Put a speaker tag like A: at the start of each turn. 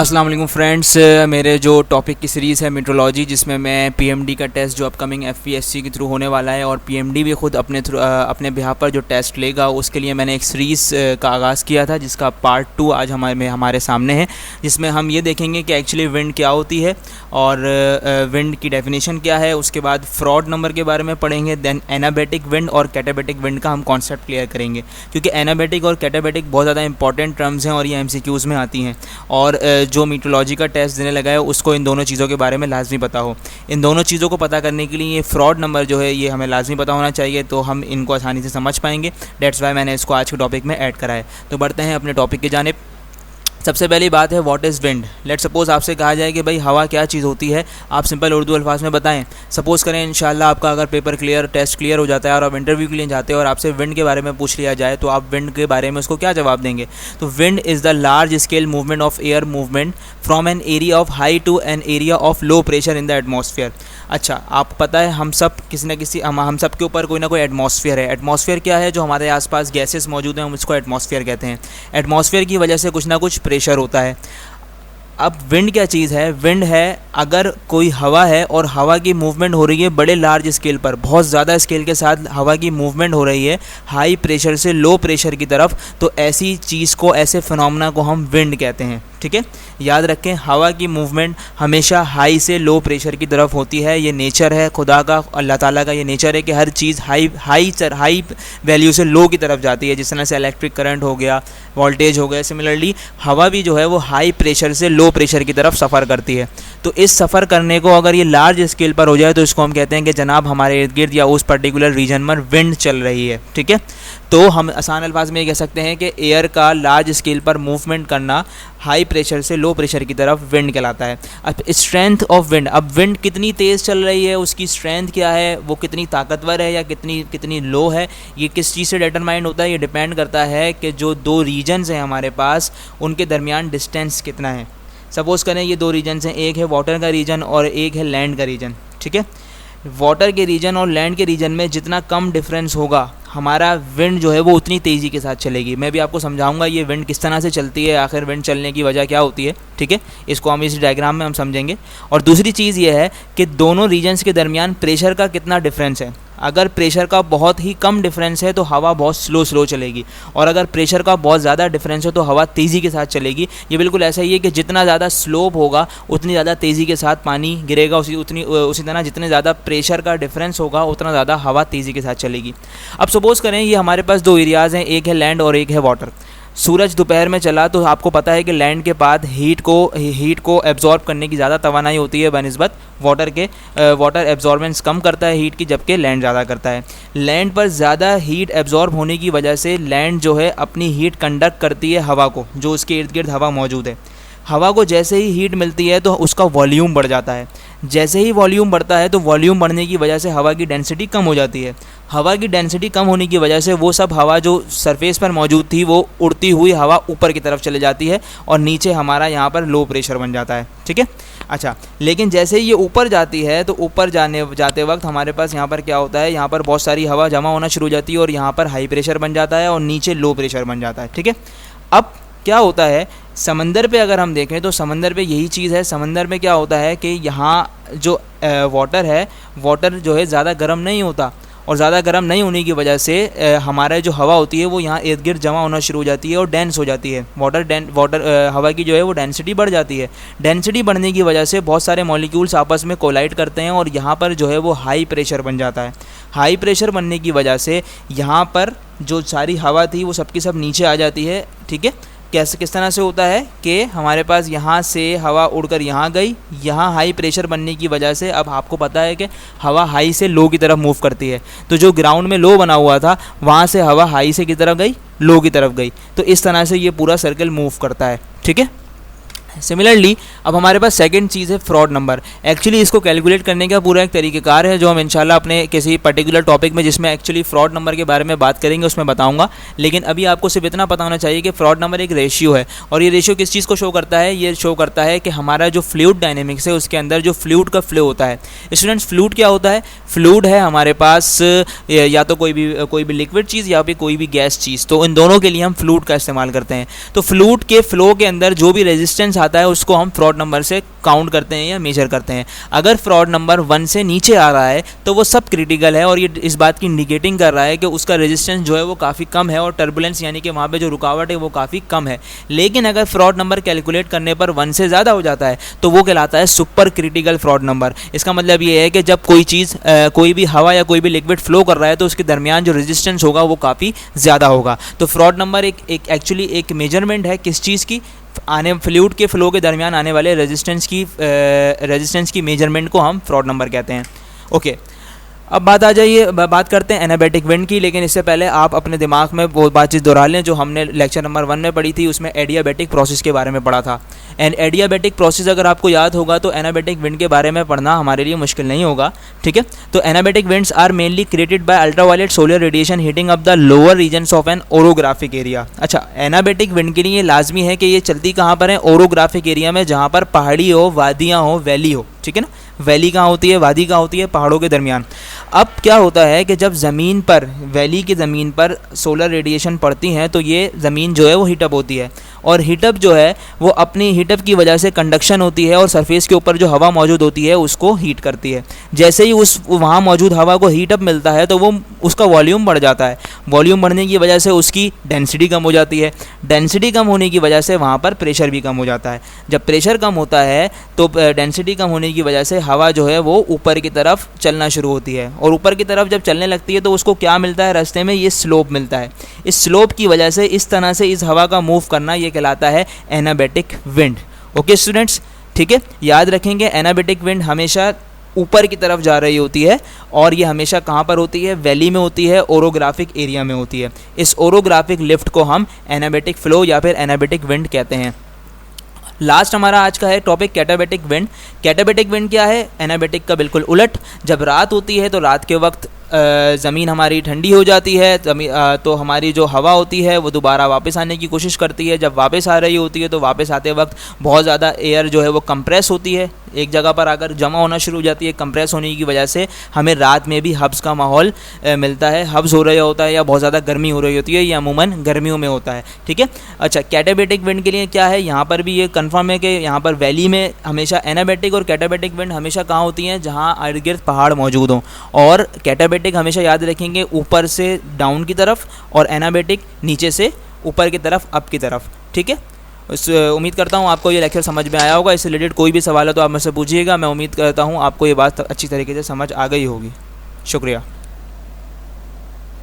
A: अस्सलाम वालेकुम फ्रेंड्स, मेरे जो टॉपिक की सीरीज़ है मेट्रोलॉजी, जिसमें मैं पीएमडी का टेस्ट जो अपकमिंग एफपीएससी के थ्रू होने वाला है और पीएमडी भी खुद अपने बिहाफ पर जो टेस्ट लेगा उसके लिए मैंने एक सीरीज़ का आगाज़ किया था, जिसका पार्ट 2 आज हमारे सामने है, जिसमें हम ये देखेंगे कि एक्चुअली विंड क्या होती है और विंड की डेफिनेशन क्या है। उसके बाद फ्रॉड नंबर के बारे में पढ़ेंगे, देन एनाबेटिक विंड और कैटाबेटिक विंड का हम कॉन्सेप्ट क्लियर करेंगे, क्योंकि एनाबेटिक और कैटाबेटिक बहुत ज़्यादा इंपॉर्टेंट टर्म्स हैं और ये एमसीक्यूज़ में आती हैं और जो मीट्रोलॉजी का टेस्ट देने लगा है उसको इन दोनों चीज़ों के बारे में लाजमी पता हो। इन दोनों चीज़ों को पता करने के लिए ये फ्रॉड नंबर जो है ये हमें लाजमी पता होना चाहिए, तो हम इनको आसानी से समझ पाएंगे। डेट्स वाई मैंने इसको आज के टॉपिक में ऐड करा है। तो बढ़ते हैं अपने टॉपिक की जानिब। सबसे पहली बात है what is wind. Late suppose आपसे कहा जाए कि भाई हवा क्या चीज़ होती है, आप सिंपल उर्दू अल्फाज में बताएं। सपोज़ करें इंशाल्लाह आपका अगर पेपर क्लियर, टेस्ट क्लियर हो जाता है और आप इंटरव्यू के लिए जाते हो और आपसे विंड के बारे में पूछ लिया जाए तो आप विंड के बारे में उसको क्या जवाब देंगे? तो wind is the large scale movement of air movement from an area of high to an area of low pressure in the atmosphere. अच्छा, आपको पता है हम सब किसी न किसी हम सब के ऊपर कोई ना कोई एटमॉस्फेयर है। एटमॉस्फेयर क्या है? जो हमारे आसपास गैसेस मौजूद हैं हम उसको एटमॉस्फेयर कहते हैं। एटमॉस्फेयर की वजह से कुछ ना कुछ प्रेशर होता है। अब विंड क्या चीज़ है? विंड है अगर कोई हवा है और हवा की मूवमेंट हो रही है बड़े लार्ज स्केल पर, बहुत ज़्यादा स्केल के साथ हवा की मूवमेंट हो रही है हाई प्रेशर से लो प्रेशर की तरफ, तो ऐसी चीज़ को, ऐसे फिनोमेना को हम विंड कहते हैं। ठीक है, याद रखें हवा की मूवमेंट हमेशा हाई से लो प्रेशर की तरफ होती है। ये नेचर है खुदा का, अल्लाह ताला का ये नेचर है कि हर चीज़ हाई वैल्यू से लो की तरफ जाती है। जिस तरह से इलेक्ट्रिक करंट हो गया, वोल्टेज हो गया, सिमिलरली हवा भी जो है वो हाई प्रेशर से लो प्रेशर की तरफ सफ़र करती है। तो इस सफ़र करने को अगर ये लार्ज स्केल पर हो जाए तो इसको हम कहते हैं कि जनाब हमारे इर्द गिर्द या उस पर्टिकुलर रीजन में विंड चल रही है। ठीक है, तो हम आसान अल्फाज में ये कह सकते हैं कि एयर का लार्ज स्केल पर मूवमेंट करना हाई प्रेशर से लो प्रेशर की तरफ विंड कहलाता है। अब स्ट्रेंथ ऑफ विंड, अब विंड कितनी तेज़ चल रही है, उसकी स्ट्रेंथ क्या है, वो कितनी ताकतवर है या कितनी लो है, ये किस चीज़ से डिटरमाइन होता है? ये डिपेंड करता है कि जो दो रीजन्स हैं हमारे पास उनके दरमियान डिस्टेंस कितना है। सपोज़ करें ये दो रीजन्स हैं, एक है वाटर का रीजन और एक है लैंड का रीजन। ठीक है, वाटर के रीजन और लैंड के रीजन में जितना कम डिफरेंस होगा हमारा विंड जो है वो उतनी तेज़ी के साथ चलेगी। मैं भी आपको समझाऊंगा ये विंड किस तरह से चलती है, आखिर विंड चलने की वजह क्या होती है। ठीक है, इसको हम इस डायग्राम में हम समझेंगे। और दूसरी चीज़ ये है कि दोनों रीजन्स के दरमियान प्रेशर का कितना डिफरेंस है। अगर प्रेशर का बहुत ही कम डिफरेंस है तो हवा बहुत स्लो चलेगी, और अगर प्रेशर का बहुत ज़्यादा डिफरेंस है तो हवा तेज़ी के साथ चलेगी। ये बिल्कुल ऐसा ही है कि जितना ज़्यादा स्लोप होगा उतनी ज़्यादा तेज़ी के साथ पानी गिरेगा, उसी तरह जितने ज़्यादा प्रेशर का डिफरेंस होगा उतना ज़्यादा हवा तेज़ी के साथ चलेगी। अब सपोज़ करें ये हमारे पास दो एरियाज़ हैं, एक है लैंड और एक है वाटर। सूरज दोपहर में चला तो आपको पता है कि लैंड के बाद हीट को एब्जॉर्ब करने की ज़्यादा तवानाई होती है बनिस्बत वाटर के। वाटर एब्जॉर्बेंस कम करता है हीट की, जबकि लैंड ज़्यादा करता है। लैंड पर ज़्यादा हीट एब्जॉर्ब होने की वजह से लैंड जो है अपनी हीट कंडक्ट करती है हवा को, जो उसके इर्द गिर्द हवा मौजूद है। हवा को जैसे ही हीट मिलती है तो उसका वॉल्यूम बढ़ जाता है। जैसे ही वॉल्यूम बढ़ता है तो वॉल्यूम बढ़ने की वजह से हवा की डेंसिटी कम हो जाती है। हवा की डेंसिटी कम होने की वजह से वो सब हवा जो सरफेस पर मौजूद थी वो उड़ती हुई हवा ऊपर की तरफ चले जाती है और नीचे हमारा यहाँ पर लो प्रेशर बन जाता है। ठीक है, अच्छा, लेकिन जैसे ही ये ऊपर जाती है तो ऊपर जाते वक्त हमारे पास यहाँ पर क्या होता है, यहाँ पर बहुत सारी हवा जमा होना शुरू हो जाती है और यहाँ पर हाई प्रेशर बन जाता है और नीचे लो प्रेशर बन जाता है। ठीक है, अब क्या होता है समंदर पे अगर हम देखें तो समंदर पे यही चीज़ है। समंदर में क्या होता है कि यहाँ जो वाटर है, वाटर जो है ज़्यादा गर्म नहीं होता, और ज़्यादा गर्म नहीं होने की वजह से हमारा जो हवा होती है वो यहाँ इर्द गिर्द जमा होना शुरू हो जाती है और डेंस हो जाती है। हवा की जो है वो डेंसिटी बढ़ जाती है। डेंसिटी बढ़ने की वजह से बहुत सारे मॉलिक्यूल्स आपस में कोलाइड करते हैं और यहाँ पर जो है वो हाई प्रेशर बन जाता है। हाई प्रेशर बनने की वजह से यहाँ पर जो सारी हवा थी वो सबकी सब नीचे आ जाती है। ठीक है, किस तरह से होता है कि हमारे पास यहाँ से हवा उड़कर यहाँ गई, यहाँ हाई प्रेशर बनने की वजह से अब आपको पता है कि हवा हाई से लो की तरफ मूव करती है। तो जो ग्राउंड में लो बना हुआ था वहाँ से हवा हाई से की तरफ गई, लो की तरफ गई, तो इस तरह से ये पूरा सर्कल मूव करता है। ठीक है, सिमिलरली अब हमारे पास सेकंड चीज़ है फ्रॉड नंबर। एक्चुअली इसको कैलकुलेट करने का पूरा एक तरीक़ेकार है जो हम इंशाल्लाह अपने किसी पर्टिकुलर टॉपिक में जिसमें एक्चुअली फ्रॉड नंबर के बारे में बात करेंगे उसमें बताऊंगा। लेकिन अभी आपको सिर्फ इतना पता होना चाहिए कि फ्रॉड नंबर एक रेशियो है, और ये रेशियो किस चीज़ को शो करता है? ये शो करता है कि हमारा जो फ्लूइड डायनेमिक्स है उसके अंदर जो फ्लूइड का फ्लो होता है। स्टूडेंट्स, फ्लूइड क्या होता है? फ्लूइड है हमारे पास या तो कोई भी लिक्विड चीज़ या फिर कोई भी गैस चीज़, तो इन दोनों के लिए हम फ्लूइड का इस्तेमाल करते हैं। तो फ्लूइड के फ्लो के अंदर जो भी रेजिस्टेंस दिखाता है उसको हम फ्रॉड नंबर से काउंट करते हैं या मेजर करते हैं। अगर फ्रॉड नंबर 1 से नीचे आ रहा है तो वो सब क्रिटिकल है और ये इस बात की इंडिकेटिंग कर रहा है कि उसका रेजिस्टेंस जो है वो काफ़ी कम है और टर्बुलेंस यानी कि वहाँ पे जो रुकावट है वो काफ़ी कम है। लेकिन अगर फ्रॉड नंबर कैलकुलेट करने पर 1 से ज़्यादा हो जाता है तो वो कहलाता है सुपर क्रिटिकल फ्रॉड नंबर। इसका मतलब ये है कि जब कोई चीज़ कोई भी हवा या कोई भी लिक्विड फ्लो कर रहा है तो उसके दरमियान जो रेजिस्टेंस होगा वो काफ़ी ज़्यादा होगा। तो फ्रॉड नंबर एक एक्चुअली एक मेजरमेंट है किस चीज़ की, आने फ्लूइड के फ्लो के दरमियान आने वाले रेजिस्टेंस की मेजरमेंट को हम फ्रॉड नंबर कहते हैं। ओके, अब बात करते हैं एनाबैटिक विंड की। लेकिन इससे पहले आप अपने दिमाग में वो बातचीत दोहरा लें जो हमने लेक्चर नंबर 1 में पढ़ी थी, उसमें एडियाबैटिक प्रोसेस के बारे में पढ़ा था। एंड एडियाबैटिक प्रोसेस अगर आपको याद होगा तो एनाबैटिक विंड के बारे में पढ़ना हमारे लिए मुश्किल नहीं होगा, ठीक है। तो anabatic winds are mainly created by ultraviolet solar radiation heating up the lower regions of an orographic area. अच्छा, एनाबैटिक विंड के लिए लाजमी है कि ये चलती कहाँ पर है, ओरोग्राफिक एरिया में, जहाँ पर पहाड़ी हो, वादियाँ हो, वैली हो, ठीक है ना। वैली कहाँ होती है, वादी कहाँ होती है, पहाड़ों के दरमियान। अब क्या होता है कि जब ज़मीन पर, वैली की ज़मीन पर सोलर रेडिएशन पड़ती हैं तो ये ज़मीन जो है वो हीटअप होती है और हीटअप जो है वो अपनी हीटअप की वजह से कंडक्शन होती है और सरफेस के ऊपर जो हवा मौजूद होती है उसको हीट करती है। जैसे ही उस वहाँ मौजूद हवा को हीटअप मिलता है तो वो उसका वॉल्यूम बढ़ जाता है। वॉल्यूम बढ़ने की वजह से उसकी डेंसिटी कम हो जाती है। डेंसिटी कम होने की वजह से वहाँ पर प्रेशर भी कम हो जाता है। जब प्रेशर कम होता है तो डेंसिटी कम होने की वजह से हवा जो है वो ऊपर की तरफ चलना शुरू होती है और ऊपर की तरफ जब चलने लगती है तो उसको क्या मिलता है, रास्ते में ये स्लोप मिलता है। इस स्लोप की वजह से इस तरह से इस हवा का मूव करना ये कहलाता है एनाबैटिक विंड। ओके स्टूडेंट्स, ठीक है, याद रखेंगे एनाबैटिक विंड हमेशा ऊपर की तरफ जा रही होती है और ये हमेशा कहाँ पर होती है, वैली में होती है, ओरोग्राफिक एरिया में होती है। इस ओरोग्राफिक लिफ्ट को हम एनाबैटिक फ्लो या फिर एनाबैटिक विंड कहते हैं। लास्ट हमारा आज का है टॉपिक कैटाबैटिक विंड। कैटाबैटिक विंड क्या है, एनाबैटिक का बिल्कुल उलट। जब रात होती है तो रात के वक्त ज़मीन हमारी ठंडी हो जाती है, तो हमारी जो हवा होती है वो दोबारा वापस आने की कोशिश करती है। जब वापस आ रही होती है तो वापस आते वक्त बहुत ज़्यादा एयर जो है वो कंप्रेस होती है, एक जगह पर आकर जमा होना शुरू हो जाती है। कंप्रेस होने की वजह से हमें रात में भी हब्स का माहौल मिलता है। हब्स हो रहा होता है या बहुत ज़्यादा गर्मी हो रही होती है, या अमूमन गर्मियों में होता है, ठीक है। अच्छा, कैटाबैटिक विंड के लिए क्या है, यहाँ पर भी ये कन्फर्म है कि यहाँ पर वैली में हमेशा एनाबैटिक और कैटाबैटिक विंड हमेशा कहाँ होती हैं, जहाँ इर्द गिर्द पहाड़ मौजूद हों। और कैटाबैटिक हमेशा याद रखेंगे ऊपर से डाउन की तरफ और एनाबैटिक नीचे से ऊपर की तरफ, अप की तरफ, ठीक है। उम्मीद करता हूँ आपको ये लेक्चर समझ में आया होगा। इससे रिलेटेड कोई भी सवाल है तो आप मुझसे पूछिएगा। मैं उम्मीद करता हूँ आपको ये बात अच्छी तरीके से समझ आ गई होगी। शुक्रिया।